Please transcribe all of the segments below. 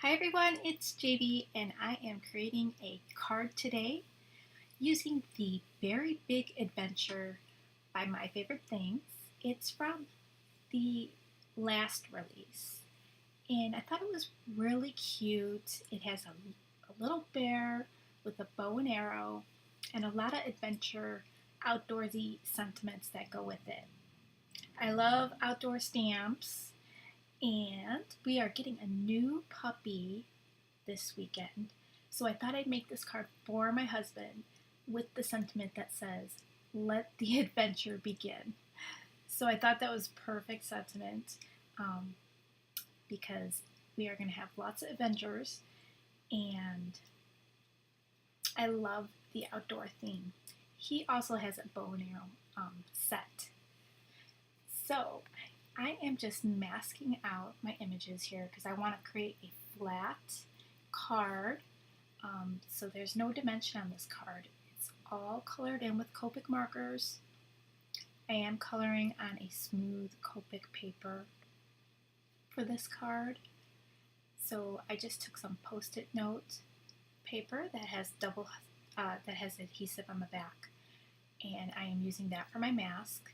Hi everyone, it's JB and I am creating a card today using the Beary Big Adventure by My Favorite Things. It's from the last release and I thought it was really cute. It has a little bear with a bow and arrow and a lot of adventure outdoorsy sentiments that go with it. I love outdoor stamps and we are getting a new puppy this weekend. So I thought I'd make this card for my husband with the sentiment that says, "Let the adventure begin." So I thought that was perfect sentiment um, because we are going to have lots of adventures and I love the outdoor theme. He also has a bow and arrow set. So I am just masking out my images here because I want to create a flat card. So there's no dimension on this card. It's all colored in with Copic markers. I am coloring on a smooth Copic paper for this card. So I just took some Post-it note paper that has adhesive on the back, and I am using that for my mask.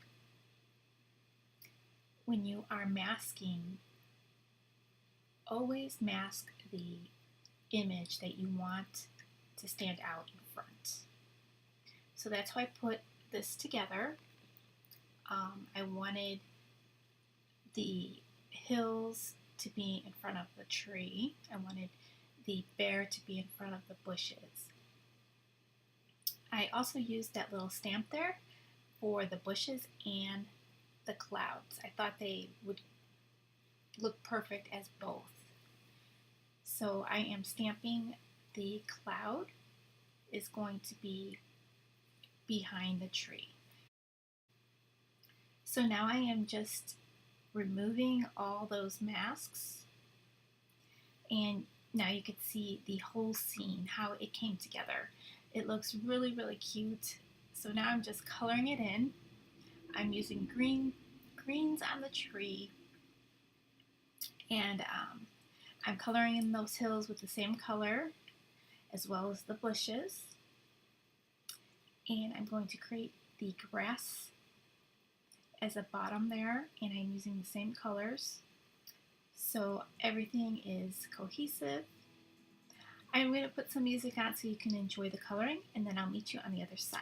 When you are masking, always mask the image that you want to stand out in front. So that's how I put this together. I wanted the hills to be in front of the tree. I wanted the bear to be in front of the bushes. I also used that little stamp there for the bushes and the clouds. I thought they would look perfect as both. So I am stamping the cloud is going to be behind the tree. So now I am just removing all those masks, and now you can see the whole scene, how it came together. It looks really, really cute. So now I'm just coloring it in. I'm using greens on the tree, and I'm coloring in those hills with the same color as well as the bushes. And I'm going to create the grass as a bottom there, and I'm using the same colors. So everything is cohesive. I'm going to put some music on so you can enjoy the coloring, and then I'll meet you on the other side.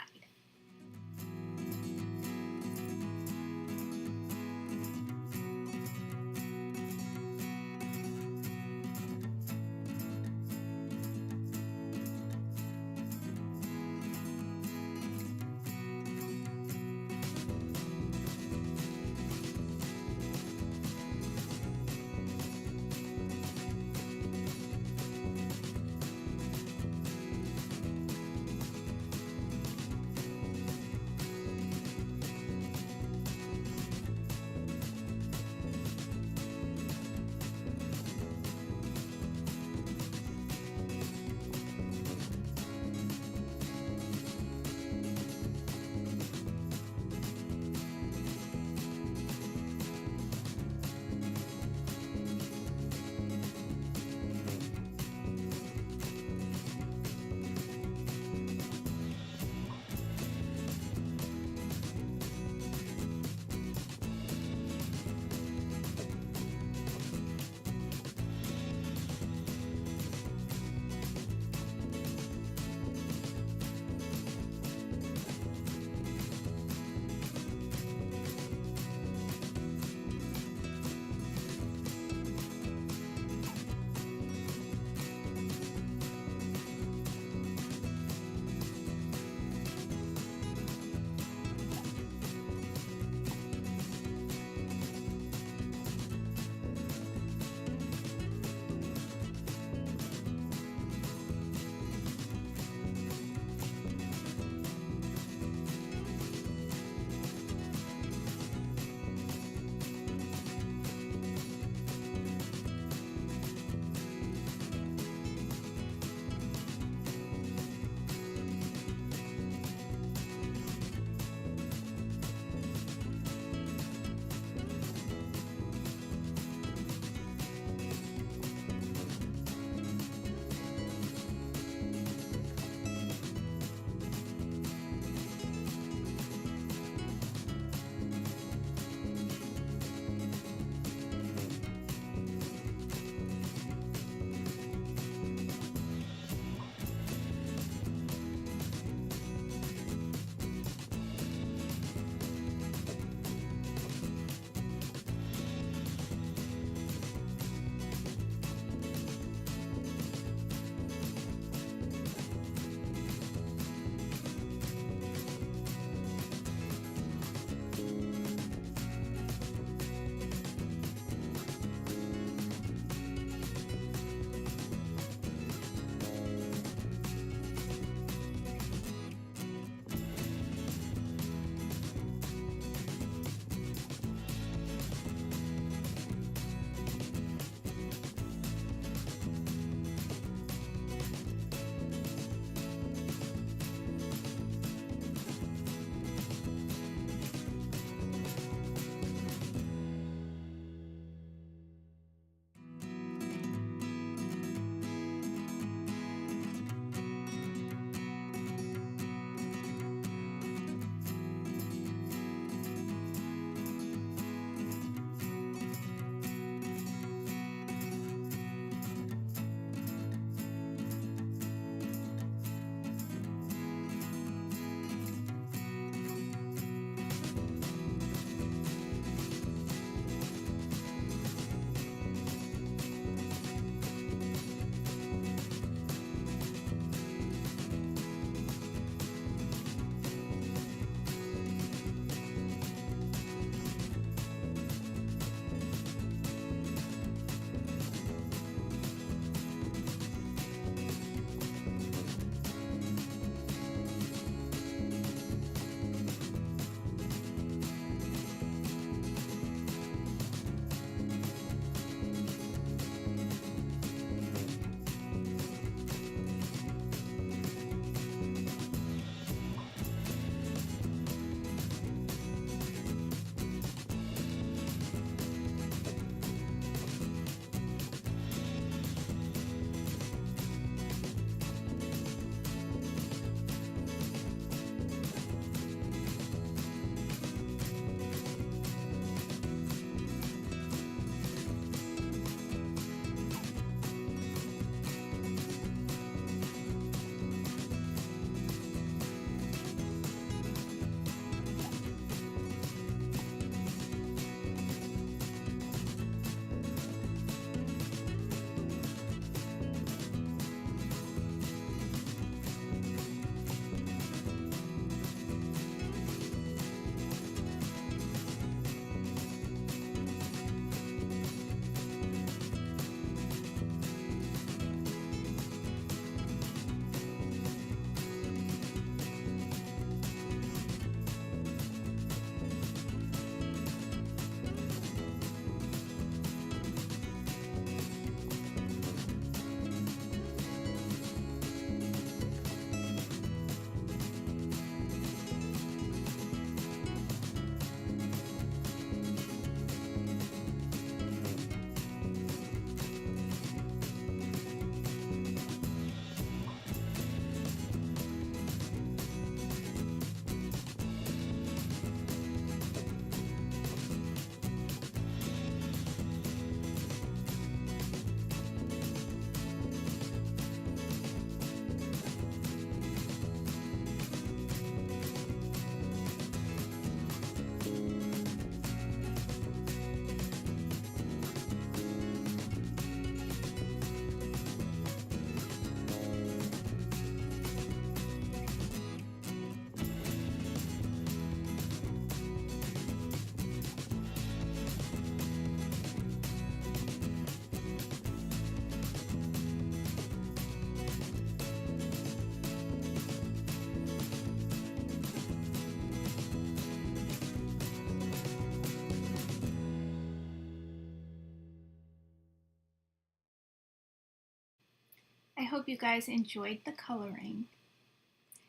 hope you guys enjoyed the coloring.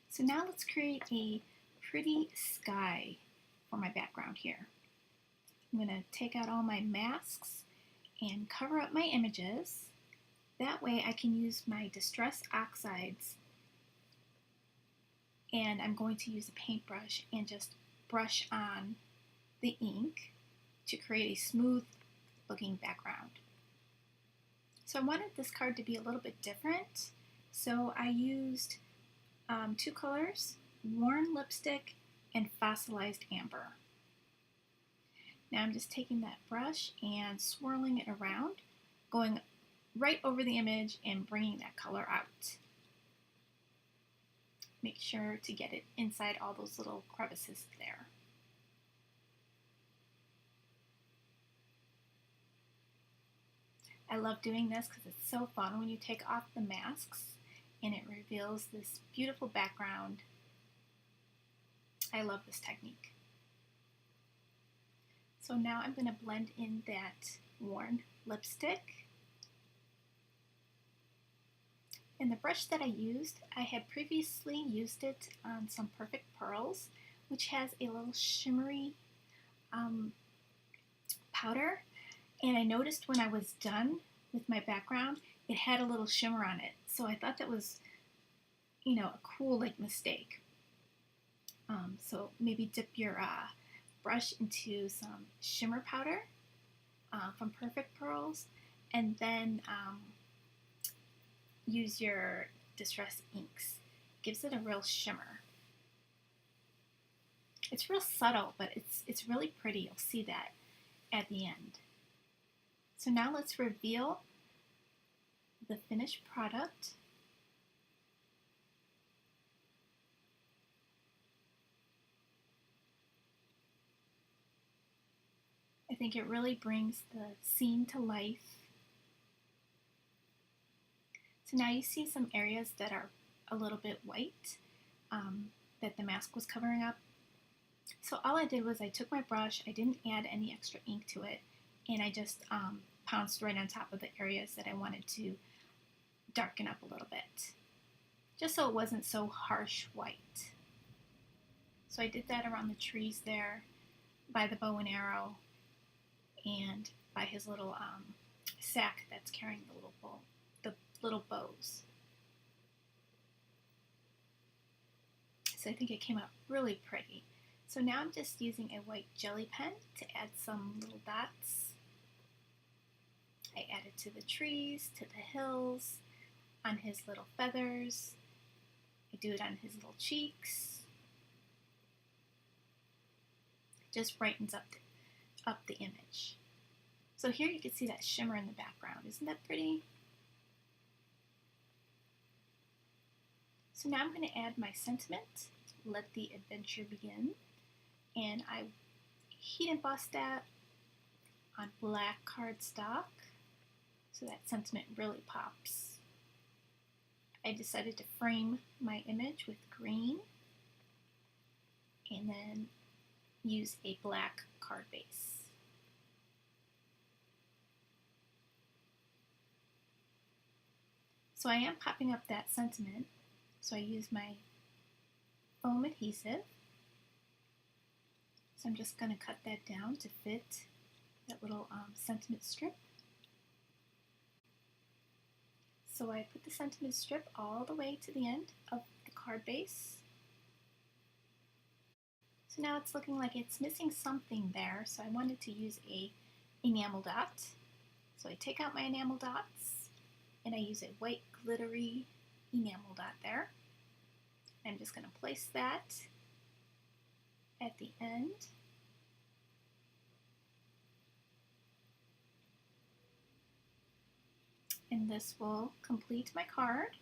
So now let's create a pretty sky for my background here. I'm going to take out all my masks and cover up my images. That way I can use my Distress Oxides, and I'm going to use a paintbrush and just brush on the ink to create a smooth looking background. So I wanted this card to be a little bit different, so I used two colors, worn lipstick and fossilized amber. Now I'm just taking that brush and swirling it around, going right over the image and bringing that color out. Make sure to get it inside all those little crevices there. I love doing this because it's so fun when you take off the masks and it reveals this beautiful background. I love this technique. So now I'm going to blend in that worn lipstick. And the brush that I used, I had previously used it on some Perfect Pearls, which has a little shimmery powder. And I noticed when I was done with my background, it had a little shimmer on it. So I thought that was, a cool mistake. So maybe dip your brush into some shimmer powder from Perfect Pearls, and then use your Distress inks. Gives it a real shimmer. It's real subtle, but it's really pretty. You'll see that at the end. So now let's reveal the finished product. I think it really brings the scene to life. So now you see some areas that are a little bit white that the mask was covering up. So all I did was I took my brush, I didn't add any extra ink to it, and I just pounced right on top of the areas that I wanted to darken up a little bit, just so it wasn't so harsh white. So I did that around the trees there, by the bow and arrow, and by his little sack that's carrying the little bows. So I think it came out really pretty. So now I'm just using a white jelly pen to add some little dots. I added to the trees, to the hills, on his little feathers. I do it on his little cheeks. It just brightens up the image. So here you can see that shimmer in the background. Isn't that pretty? So now I'm going to add my sentiment, let the adventure begin. And I heat embossed that on black cardstock so that sentiment really pops. I decided to frame my image with green and then use a black card base. So I am popping up that sentiment, so I use my foam adhesive. So I'm just going to cut that down to fit that little sentiment strip. So I put the sentiment strip all the way to the end of the card base. So now it's looking like it's missing something there, so I wanted to use a enamel dot. So I take out my enamel dots and I use a white glittery enamel dot there. I'm just going to place that at the end. And this will complete my card.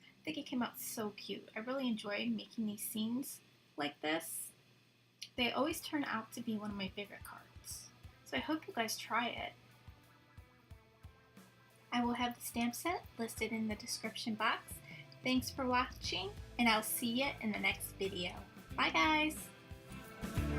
I think it came out so cute. I really enjoy making these scenes like this. They always turn out to be one of my favorite cards. So I hope you guys try it. I will have the stamp set listed in the description box. Thanks for watching, and I'll see you in the next video. Bye guys!